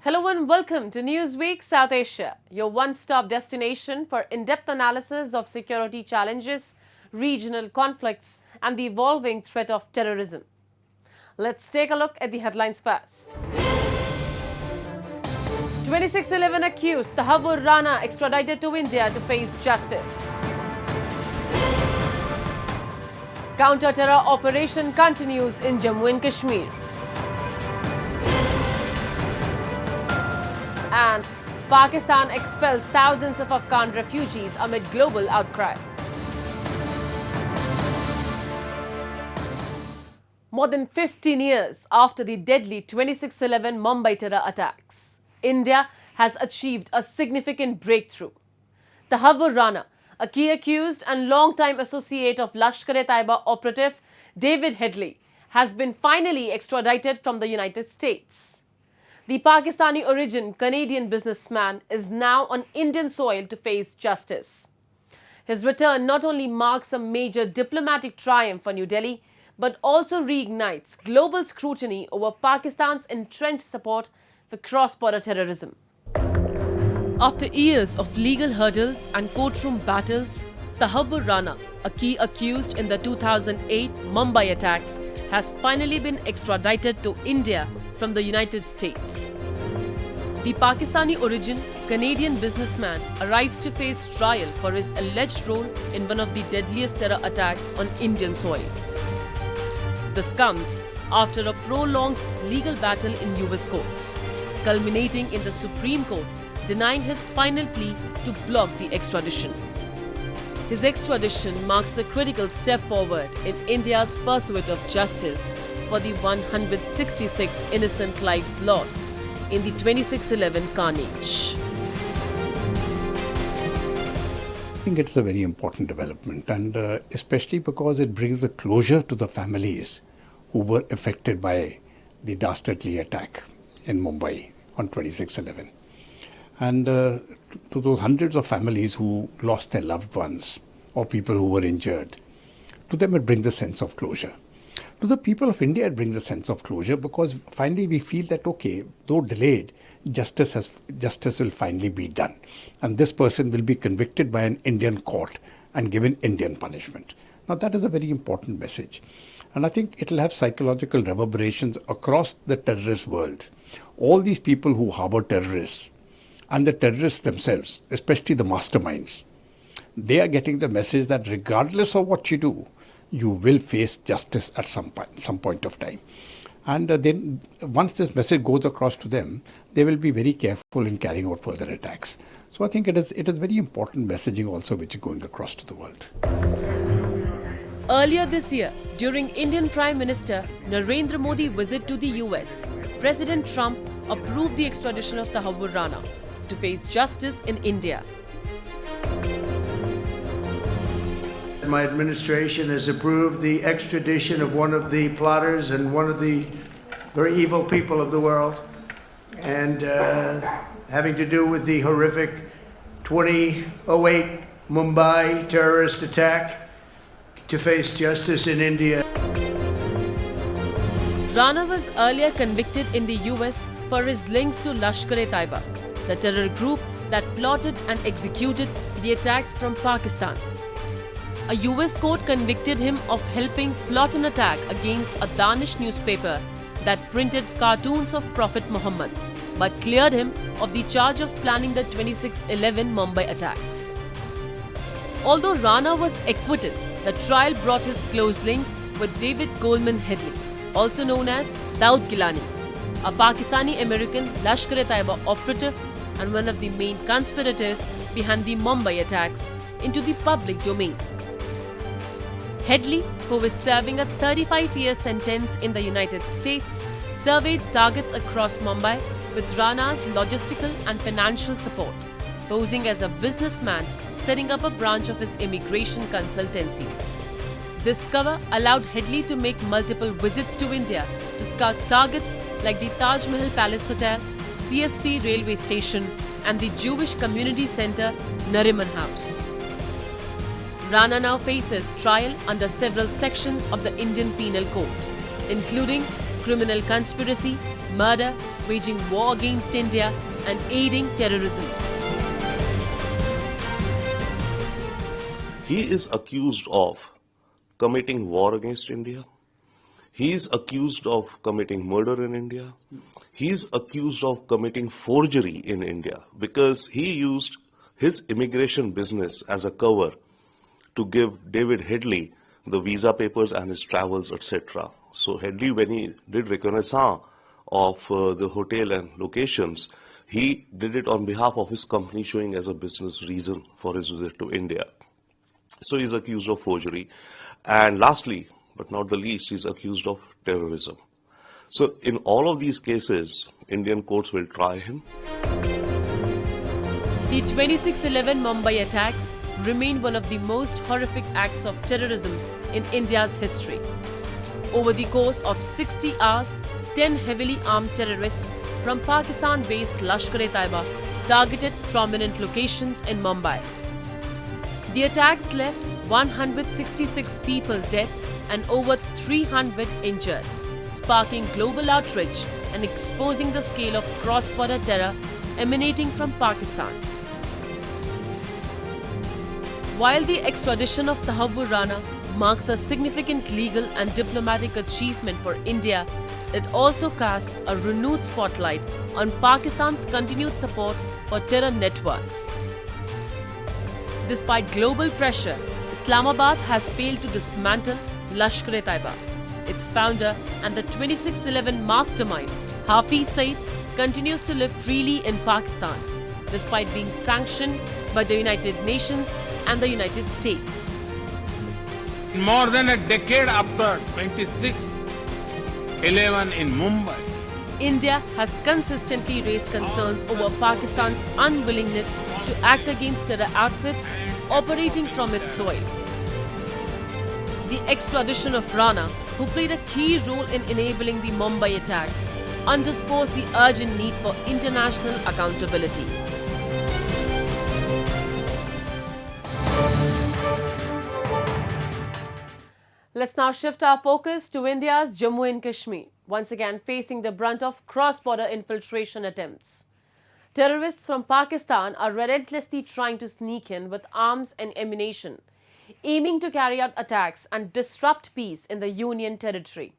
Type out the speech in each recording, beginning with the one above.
Hello and welcome to Newsweek South Asia, your one-stop destination for in-depth analysis of security challenges, regional conflicts and the evolving threat of terrorism. Let's take a look at the headlines first. 26/11 accused Tahawwur Rana extradited to India to face justice. Counter-terror operation continues in Jammu and Kashmir. And Pakistan expels thousands of Afghan refugees amid global outcry. More than 15 years after the deadly 26/11 Mumbai terror attacks, India has achieved a significant breakthrough. Tahawwur Rana, a key accused and long-time associate of Lashkar-e-Taiba operative David Headley, has been finally extradited from the United States. The Pakistani-origin Canadian businessman is now on Indian soil to face justice. His return not only marks a major diplomatic triumph for New Delhi, but also reignites global scrutiny over Pakistan's entrenched support for cross-border terrorism. After years of legal hurdles and courtroom battles, Tahawwur Rana, a key accused in the 2008 Mumbai attacks, has finally been extradited to India from the United States. The Pakistani-origin Canadian businessman arrives to face trial for his alleged role in one of the deadliest terror attacks on Indian soil. This comes after a prolonged legal battle in US courts, culminating in the Supreme Court denying his final plea to block the extradition. His extradition marks a critical step forward in India's pursuit of justice for the 166 innocent lives lost in the 26/11 carnage. I think it's a very important development, and especially because it brings a closure to the families who were affected by the dastardly attack in Mumbai on 26/11. And to those hundreds of families who lost their loved ones or people who were injured, to them it brings a sense of closure. To the people of India, it brings a sense of closure because finally we feel that, okay, though delayed, justice will finally be done. And this person will be convicted by an Indian court and given Indian punishment. Now, that is a very important message. And I think it will have psychological reverberations across the terrorist world. All these people who harbor terrorists and the terrorists themselves, especially the masterminds, they are getting the message that regardless of what you do, you will face justice at some point of time. And then once this message goes across to them, they will be very careful in carrying out further attacks. So I think it is very important messaging also which is going across to the world. Earlier this year, during Indian Prime Minister Narendra Modi's visit to the US, President Trump approved the extradition of Tahawwur Rana to face justice in India. My administration has approved the extradition of one of the plotters and one of the very evil people of the world, and having to do with the horrific 2008 Mumbai terrorist attack, to face justice in India. Rana was earlier convicted in the US for his links to Lashkar-e-Taiba, the terror group that plotted and executed the attacks from Pakistan. A US court convicted him of helping plot an attack against a Danish newspaper that printed cartoons of Prophet Muhammad, but cleared him of the charge of planning the 26/11 Mumbai attacks. Although Rana was acquitted, the trial brought his close links with David Headley, also known as Daud Gilani, a Pakistani-American Lashkar-e-Taiba operative and one of the main conspirators behind the Mumbai attacks, into the public domain. Headley, who is serving a 35-year sentence in the United States, surveyed targets across Mumbai with Rana's logistical and financial support, posing as a businessman setting up a branch of his immigration consultancy. This cover allowed Headley to make multiple visits to India to scout targets like the Taj Mahal Palace Hotel, CST railway station and the Jewish Community Centre, Nariman House. Rana now faces trial under several sections of the Indian Penal Code, including criminal conspiracy, murder, waging war against India, and aiding terrorism. He is accused of committing war against India. He is accused of committing murder in India. He is accused of committing forgery in India because he used his immigration business as a cover to give David Headley the visa papers and his travels, etc. So Headley, when he did reconnaissance of the hotel and locations, he did it on behalf of his company, showing as a business reason for his visit to India. So he's accused of forgery. And lastly, but not the least, he's accused of terrorism. So in all of these cases, Indian courts will try him. The 26/11 Mumbai attacks remain one of the most horrific acts of terrorism in India's history. Over the course of 60 hours, 10 heavily armed terrorists from Pakistan-based Lashkar-e-Taiba targeted prominent locations in Mumbai. The attacks left 166 people dead and over 300 injured, sparking global outrage and exposing the scale of cross-border terror emanating from Pakistan. While the extradition of Tahawwur Rana marks a significant legal and diplomatic achievement for India, it also casts a renewed spotlight on Pakistan's continued support for terror networks. Despite global pressure, Islamabad has failed to dismantle Lashkar-e-Taiba. Its founder and the 26/11 mastermind, Hafiz Saeed, continues to live freely in Pakistan, despite being sanctioned by the United Nations and the United States. More than a decade after 26/11 in Mumbai, India has consistently raised concerns over Pakistan's unwillingness to act against terror outfits operating from its soil. The extradition of Rana, who played a key role in enabling the Mumbai attacks, underscores the urgent need for international accountability. Let's now shift our focus to India's Jammu and Kashmir, once again facing the brunt of cross-border infiltration attempts. Terrorists from Pakistan are relentlessly trying to sneak in with arms and ammunition, aiming to carry out attacks and disrupt peace in the Union territory.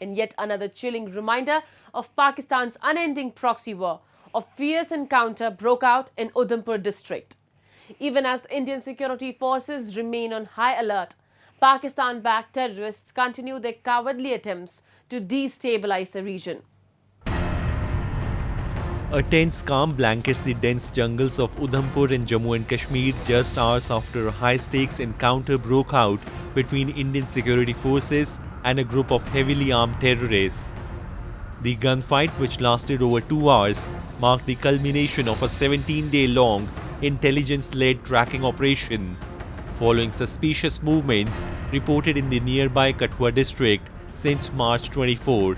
In yet another chilling reminder of Pakistan's unending proxy war, a fierce encounter broke out in Udhampur district. Even as Indian security forces remain on high alert, Pakistan-backed terrorists continue their cowardly attempts to destabilize the region. A tense calm blankets the dense jungles of Udhampur in Jammu and Kashmir just hours after a high-stakes encounter broke out between Indian security forces and a group of heavily armed terrorists. The gunfight, which lasted over 2 hours, marked the culmination of a 17-day-long intelligence-led tracking operation, following suspicious movements reported in the nearby Tahawwur district since March 24.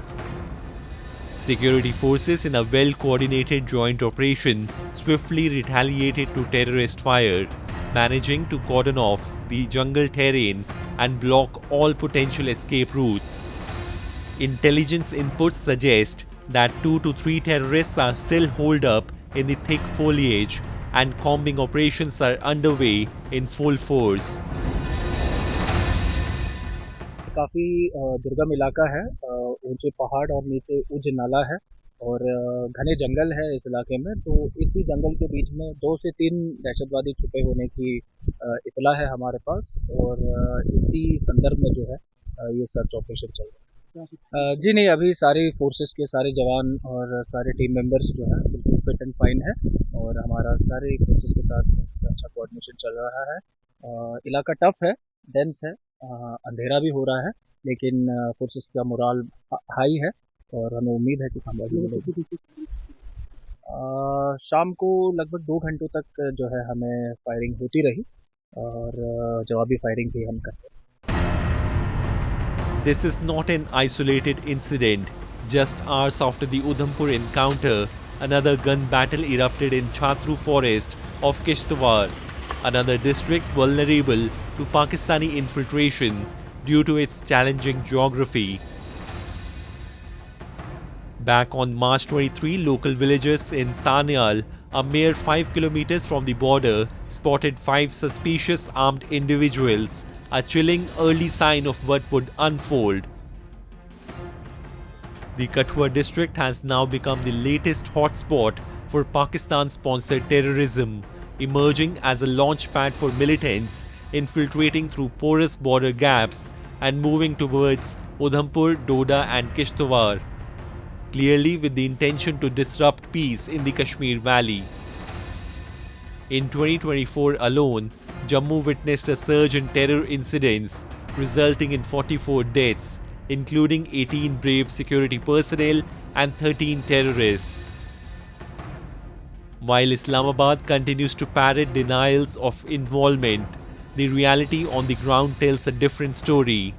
Security forces in a well-coordinated joint operation swiftly retaliated to terrorist fire, managing to cordon off the jungle terrain and block all potential escape routes. Intelligence inputs suggest that 2 to 3 terrorists are still holed up in the thick foliage and combing operations are underway in full force. काफ़ी दुर्गम इलाका है, ऊंचे पहाड़ और नीचे उज नाला है और घने जंगल है इस इलाके में। तो इसी जंगल के बीच में 2 से 3 दहशतवादी छुपे होने की इतला है हमारे पास और इसी संदर्भ में जो है ये सर्च ऑपरेशन चल रहा है। जी नहीं, अभी सारी फोर्सेस के सारे जवान और सारे टीम मेंबर्स जो है बिल्कुल फिट एंड फाइन है और हमारा सारे फोर्सेस के साथ अच्छा कोऑर्डिनेशन चल रहा है। इलाका टफ है, डेंस है, अंधेरा भी हो रहा है, लेकिन फोर्सेस का मोराल हाई है और हमें उम्मीद है कि कामयाबी मिलेगी। शाम को लगभग 2 घंटों तक जो है हमें फायरिंग होती रही और जवाबी फायरिंग भी हम करते हैं। This is not an isolated incident. Just hours after the Udhampur encounter, another gun battle erupted in Chhatru forest of Kishtwar, another district vulnerable to Pakistani infiltration due to its challenging geography. Back on March 23, local villagers in Sanyal, a mere 5 kilometers from the border, spotted 5 suspicious armed individuals, a chilling early sign of what would unfold. The Kathua district has now become the latest hotspot for Pakistan-sponsored terrorism, emerging as a launchpad for militants infiltrating through porous border gaps and moving towards Udhampur, Doda and Kishtwar, clearly with the intention to disrupt peace in the Kashmir Valley. In 2024 alone, Jammu witnessed a surge in terror incidents, resulting in 44 deaths, including 18 brave security personnel and 13 terrorists. While Islamabad continues to parrot denials of involvement, the reality on the ground tells a different story.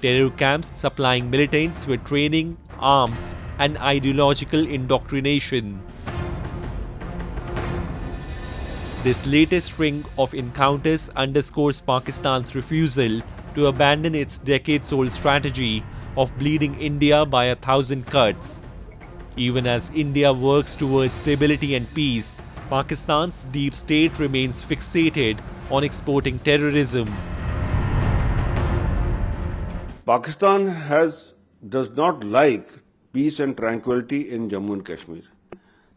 Terror camps supplying militants with training, arms, and ideological indoctrination. This latest string of encounters underscores Pakistan's refusal to abandon its decades-old strategy of bleeding India by 1,000 cuts. Even as India works towards stability and peace, Pakistan's deep state remains fixated on exporting terrorism. Pakistan does not like peace and tranquility in Jammu and Kashmir.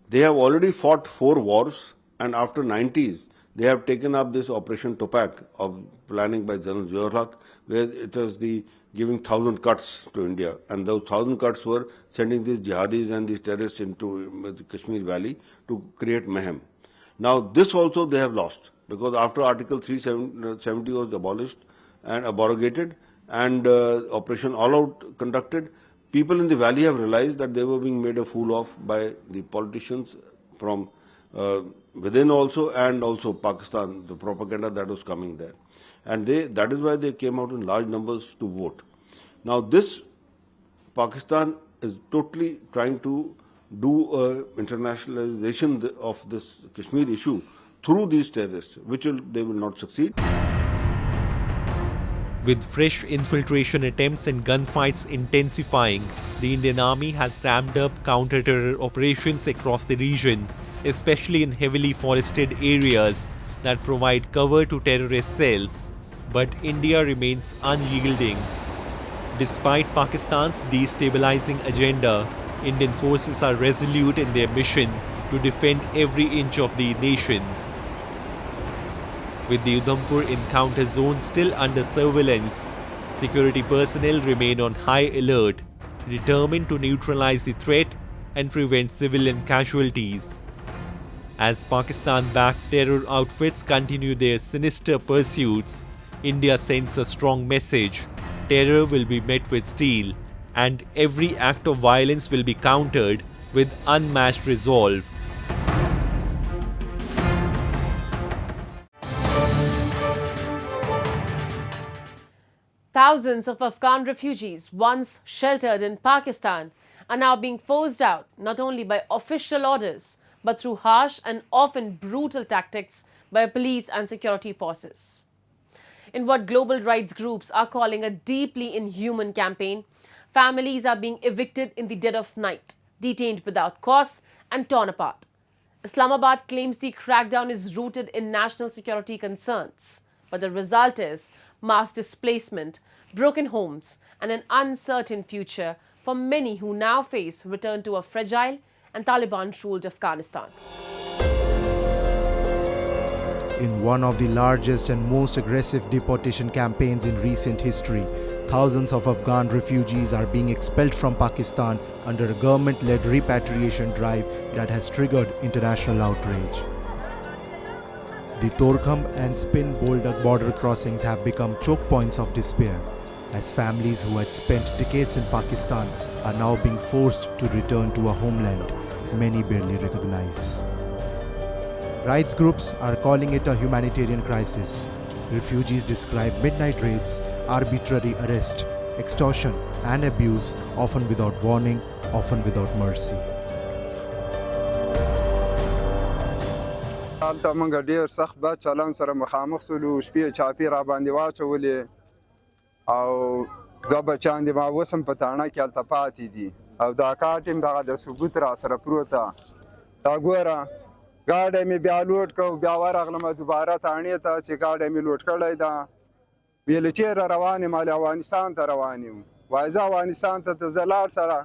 They have already fought 4 wars, and after 90s, they have taken up this Operation Topak of planning by General Zia-ul-Haq, where it was the giving 1,000 cuts to India, and those 1,000 cuts were sending these jihadis and these terrorists into the Kashmir Valley to create mayhem. Now this also they have lost, because after Article 370 was abolished and abrogated, and Operation All Out conducted, people in the valley have realized that they were being made a fool of by the politicians from within also, and also Pakistan, the propaganda that was coming there. And that is why they came out in large numbers to vote. Now this, Pakistan is totally trying to do internationalization of this Kashmir issue through these terrorists, which they will not succeed. With fresh infiltration attempts and gunfights intensifying, the Indian Army has ramped up counter-terror operations across the region, especially in heavily forested areas that provide cover to terrorist cells. But India remains unyielding. Despite Pakistan's destabilizing agenda, Indian forces are resolute in their mission to defend every inch of the nation. With the Udhampur encounter zone still under surveillance, security personnel remain on high alert, determined to neutralize the threat and prevent civilian casualties. As Pakistan-backed terror outfits continue their sinister pursuits, India sends a strong message: terror will be met with steel, and every act of violence will be countered with unmatched resolve. Thousands of Afghan refugees once sheltered in Pakistan are now being forced out not only by official orders but through harsh and often brutal tactics by police and security forces. In what global rights groups are calling a deeply inhuman campaign, families are being evicted in the dead of night, detained without cause and torn apart. Islamabad claims the crackdown is rooted in national security concerns, but the result is mass displacement, broken homes, and an uncertain future for many who now face return to a fragile and Taliban-ruled Afghanistan. In one of the largest and most aggressive deportation campaigns in recent history, thousands of Afghan refugees are being expelled from Pakistan under a government-led repatriation drive that has triggered international outrage. The Torkham and Spin Boldak border crossings have become choke points of despair, as families who had spent decades in Pakistan are now being forced to return to a homeland many barely recognize. Rights groups are calling it a humanitarian crisis. Refugees describe midnight raids, arbitrary arrest, extortion and abuse, often without warning, often without mercy. حالته موږ ډېر سخت بد چلند سره مخامخ شولو شپې چاپې را باندې واچولې او دوه بچیان دې ما اوس هم په تاڼه کې هلته پاتې دي او دا کارت هم دغه د ثبوت را سره پروت ده دا ګوره ګاډی مې بیا لوډ کړ بیا ورغلم دوباره تاڼې ته چې ګاډی مې لوډ کړی ده ویل چېرې روان یم هلې افغانستان ته روان یم وایي زه افغانستان ته زه لاړ سره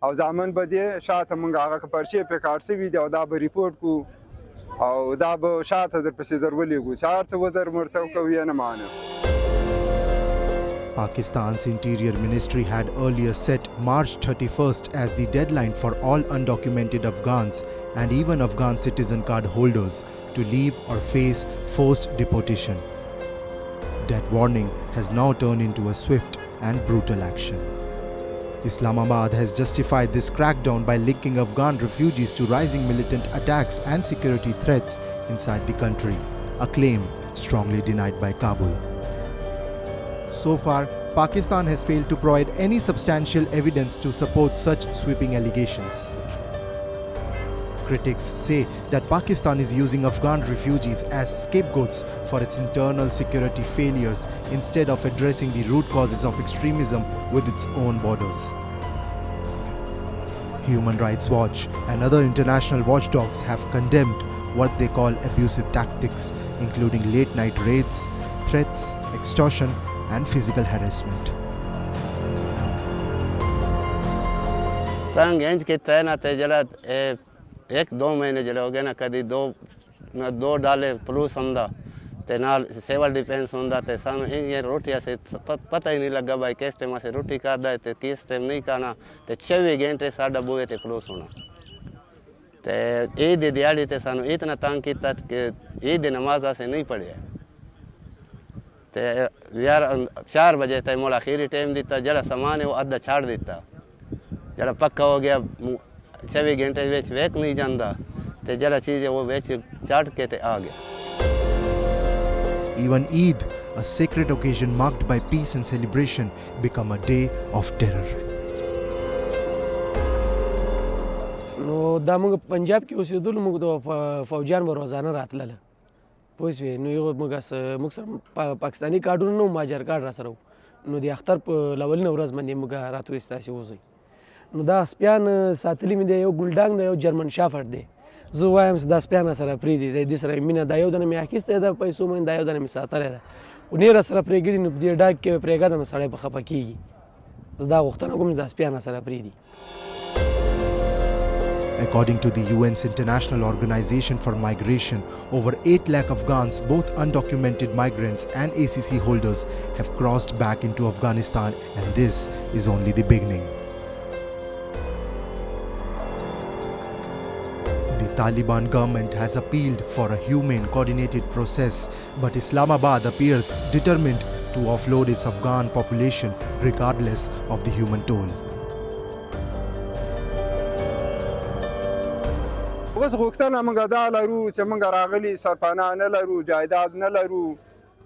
او زامن به دې شاته مونږ هغه پرچې پې کاټ شوي دي او دا به ریپورټ کړو او دا به شاته درپسې درولېږو چې هر څه وزر ورته وکړو یې نه منم. Pakistan's Interior Ministry had earlier set March 31st as the deadline for all undocumented Afghans and even Afghan citizen card holders to leave or face forced deportation. That warning has now turned into a swift and brutal action. Islamabad has justified this crackdown by linking Afghan refugees to rising militant attacks and security threats inside the country, a claim strongly denied by Kabul. So far, Pakistan has failed to provide any substantial evidence to support such sweeping allegations. Critics say that Pakistan is using Afghan refugees as scapegoats for its internal security failures instead of addressing the root causes of extremism with its own borders. Human Rights Watch and other international watchdogs have condemned what they call abusive tactics, including late-night raids, threats, extortion, and physical harassment. एक दो महीने जड़े हो गए ना कभी दो डाले पुलिस होंदा ते नाल सिविल डिफेंस होंदा ते सानू ये रोटियां से पता ही नहीं लगा भाई किस टाइम से रोटी खाता है ते किस टाइम नहीं खाना ते 24 घंटे साडा बुए ते पुलिस होना ते ईद दी दिहाड़ी ते सानू इतना तंग कीता कि ईद दी नमाज से नहीं पढ़िया ते यार 4 बजे तक मोला आखिरी टाइम दिता जड़ा सामान है वो आधा छाड़ दिता जड़ा पक्का हो गया 24 घंटे वेच वेक नहीं जाता ते जरा चीज है वो वेच चाट के ते आ गया. Even Eid, a sacred occasion marked by peace and celebration, become a day of terror. نو دا موږ پنجاب کې اوسېدل موږ د فوجیان به روزانه راتلله پوه شوې نو یو موږ سره پاکستاني کارډونه نه مهاجر کارډ را سره نو د اختر په لولنه ورځ باندې موږ راته ستاسې وځئ نو دا سپیان ساتلی مې دی یو ګلډانګ دی یو جرمن شافرډ دی زه وایم چې دا سپیان سره پرېږدي د دې سره مینه دا یو دنه مې اخیستی ده پیسو باندې دا یو دنه مې ساتلی ده خو ډېره سره پرېږدي نو په دې ډاګ کې پرېږدم سړی به خفه کېږي زه دا غوښتنه کوم چې دا سپیان سره پرېږدي. According to the UN's International Organization for Migration, over 8 lakh Afghans, both undocumented migrants and ACC holders, have crossed back into Afghanistan, and this is only the beginning. The Taliban government has appealed for a humane, coordinated process, but Islamabad appears determined to offload its Afghan population regardless of the human toll. اوس غوښتنه موږ دا لرو چې موږ راغلي سرپناه نه لرو جایداد نه لرو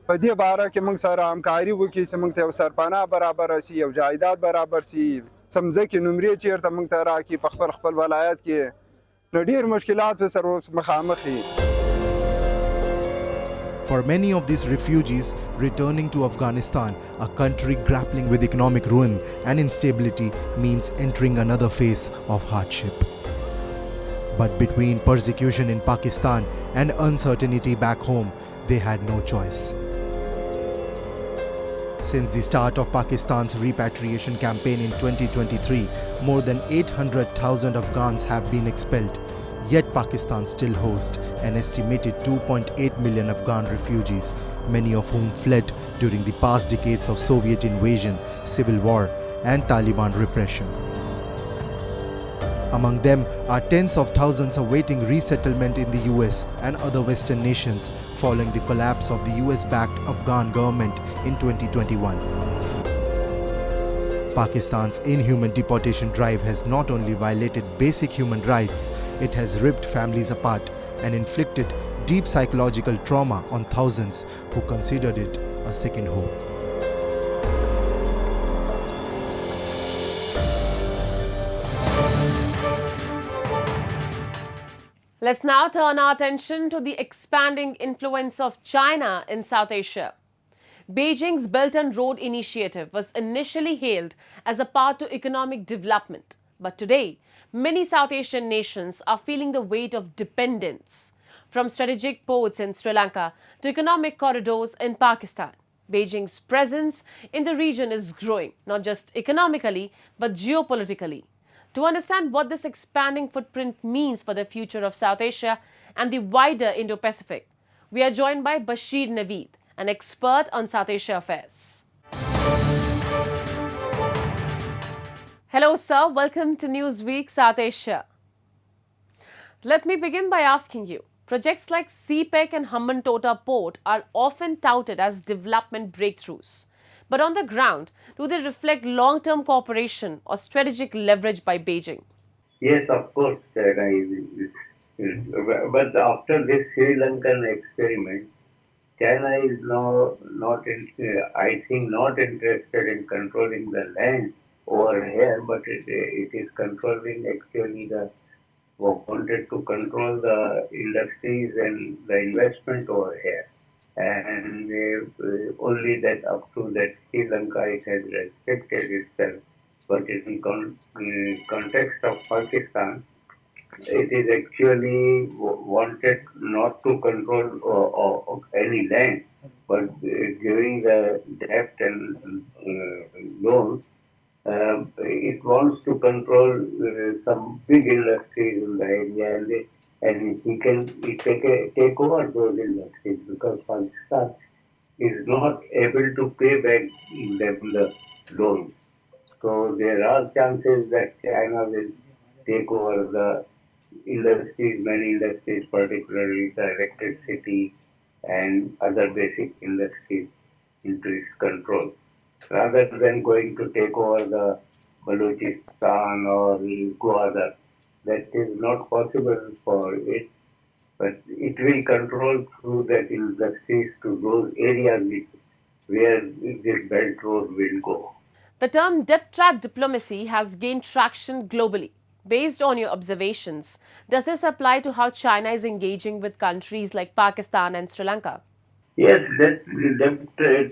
په دې باره کې موږ سره همکاري وکړي چې موږ ته یو سرپناه برابره شي یو جایداد برابر شي څه مځکې نمرې چېرته موږ ته راکړي په خپل ولایت کې نو ډېر مشکلات به سره اوس مخامخ یي. For many of these refugees returning to Afghanistan, a country grappling with economic ruin and instability means entering another phase of hardship. But between persecution in Pakistan and uncertainty back home, they had no choice. Since the start of Pakistan's repatriation campaign in 2023, more than 800,000 Afghans have been expelled. Yet Pakistan still hosts an estimated 2.8 million Afghan refugees, many of whom fled during the past decades of Soviet invasion, civil war, and Taliban repression. Among them are tens of thousands awaiting resettlement in the US and other Western nations following the collapse of the US-backed Afghan government in 2021. Pakistan's inhuman deportation drive has not only violated basic human rights, it has ripped families apart and inflicted deep psychological trauma on thousands who considered it a second home. Let's now turn our attention to the expanding influence of China in South Asia. Beijing's Belt and Road Initiative was initially hailed as a path to economic development, But today, many South Asian nations are feeling the weight of dependence. From strategic ports in Sri Lanka to economic corridors in Pakistan, Beijing's presence in the region is growing, not just economically, but geopolitically. To understand what this expanding footprint means for the future of South Asia and the wider Indo-Pacific, we are joined by Bashir Naveed, an expert on South Asia affairs. Hello, sir. Welcome to Newsweek South Asia. Let me begin by asking you, projects like CPEC and Hambantota Port are often touted as development breakthroughs. But on the ground, do they reflect long-term cooperation or strategic leverage by Beijing? Yes, of course. But after this Sri Lankan experiment, China is now I think, not interested in controlling the land over here, but it is controlling wanted to control the industries and the investment over here. And only that up to that Sri Lanka it has restricted itself. But in context of Pakistan, it is actually wanted not to control any land, but giving the debt and loans. It wants to control some big industries in the area, and he can take over those industries because Pakistan is not able to pay back them the loans. So there are chances that China will take over the industries, many industries, particularly the electricity and other basic industries, into its control, rather than going to take over the Balochistan or Gwadar. That is not possible for it, but it will control through that industries to those areas where this belt road will go. The term debt trap diplomacy has gained traction globally. Based on your observations, does this apply to how China is engaging with countries like Pakistan and Sri Lanka? Yes, that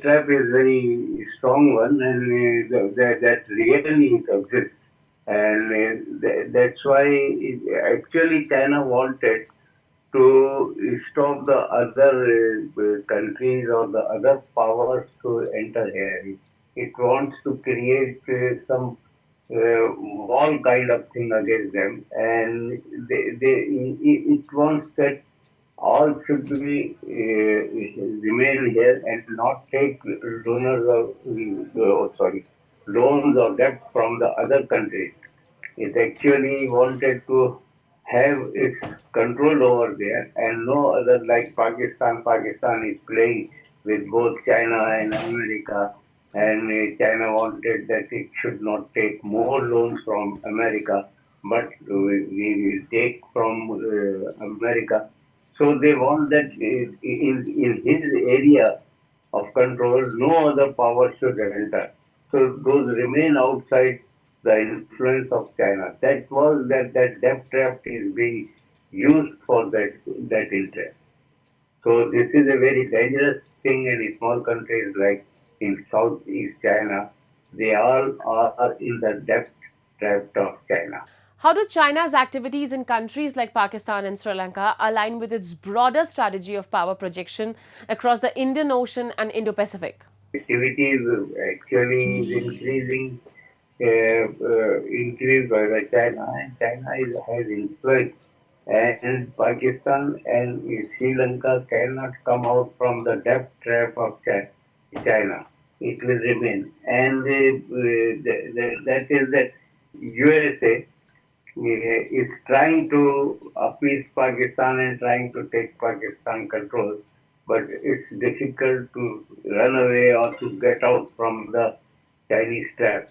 trap is very strong one, and that really exists, and that's why actually China wanted to stop the other countries or the other powers to enter here. It wants to create some wall kind of thing against them, and it wants that all should be remain here and not take loans or debt from the other countries. It actually wanted to have its control over there, and no other, like Pakistan. Pakistan is playing with both China and America, and China wanted that it should not take more loans from America, but we will take from America. So they want that in his area of control, no other power should enter. So those remain outside the influence of China. That debt trap is being used for that interest. So this is a very dangerous thing, and in small countries like in Southeast China, they all are in the debt trap of China. How do China's activities in countries like Pakistan and Sri Lanka align with its broader strategy of power projection across the Indian Ocean and Indo-Pacific? Activities actually is increasing, increased by the China, and China has influence. And Pakistan and Sri Lanka cannot come out from the debt trap of China. It will remain. And that is that USA is trying to appease Pakistan and trying to take Pakistan control, but it's difficult to run away or to get out from the Chinese trap.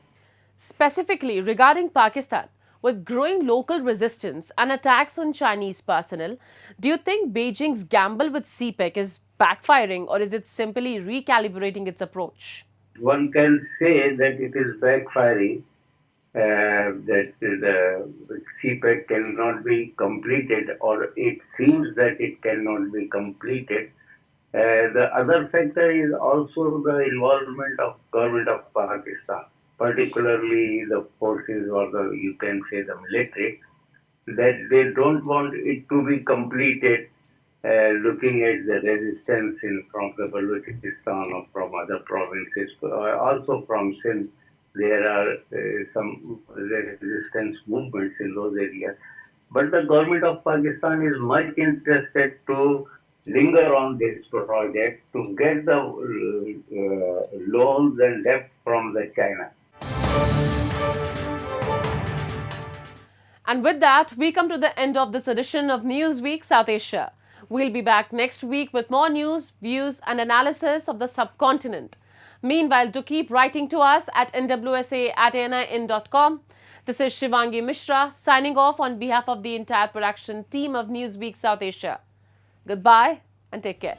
Specifically regarding Pakistan, with growing local resistance and attacks on Chinese personnel, do you think Beijing's gamble with CPEC is backfiring, or is it simply recalibrating its approach? One can say that it is backfiring, that the CPEC cannot be completed, or it seems that it cannot be completed. The other factor is also the involvement of government of Pakistan. particularly the forces or you can say the military, that they don't want it to be completed. Looking at the resistance from the Balochistan or from other provinces, also from Sindh, there are some resistance movements in those areas. But the government of Pakistan is much interested to linger on this project to get the loans and debt from the China. And with that, we come to the end of this edition of Newsweek South Asia. We'll be back next week with more news, views and analysis of the subcontinent. Meanwhile, do keep writing to us at nwsa@anin.com. This is Shivangi Mishra signing off on behalf of the entire production team of Newsweek South Asia. Goodbye and take care.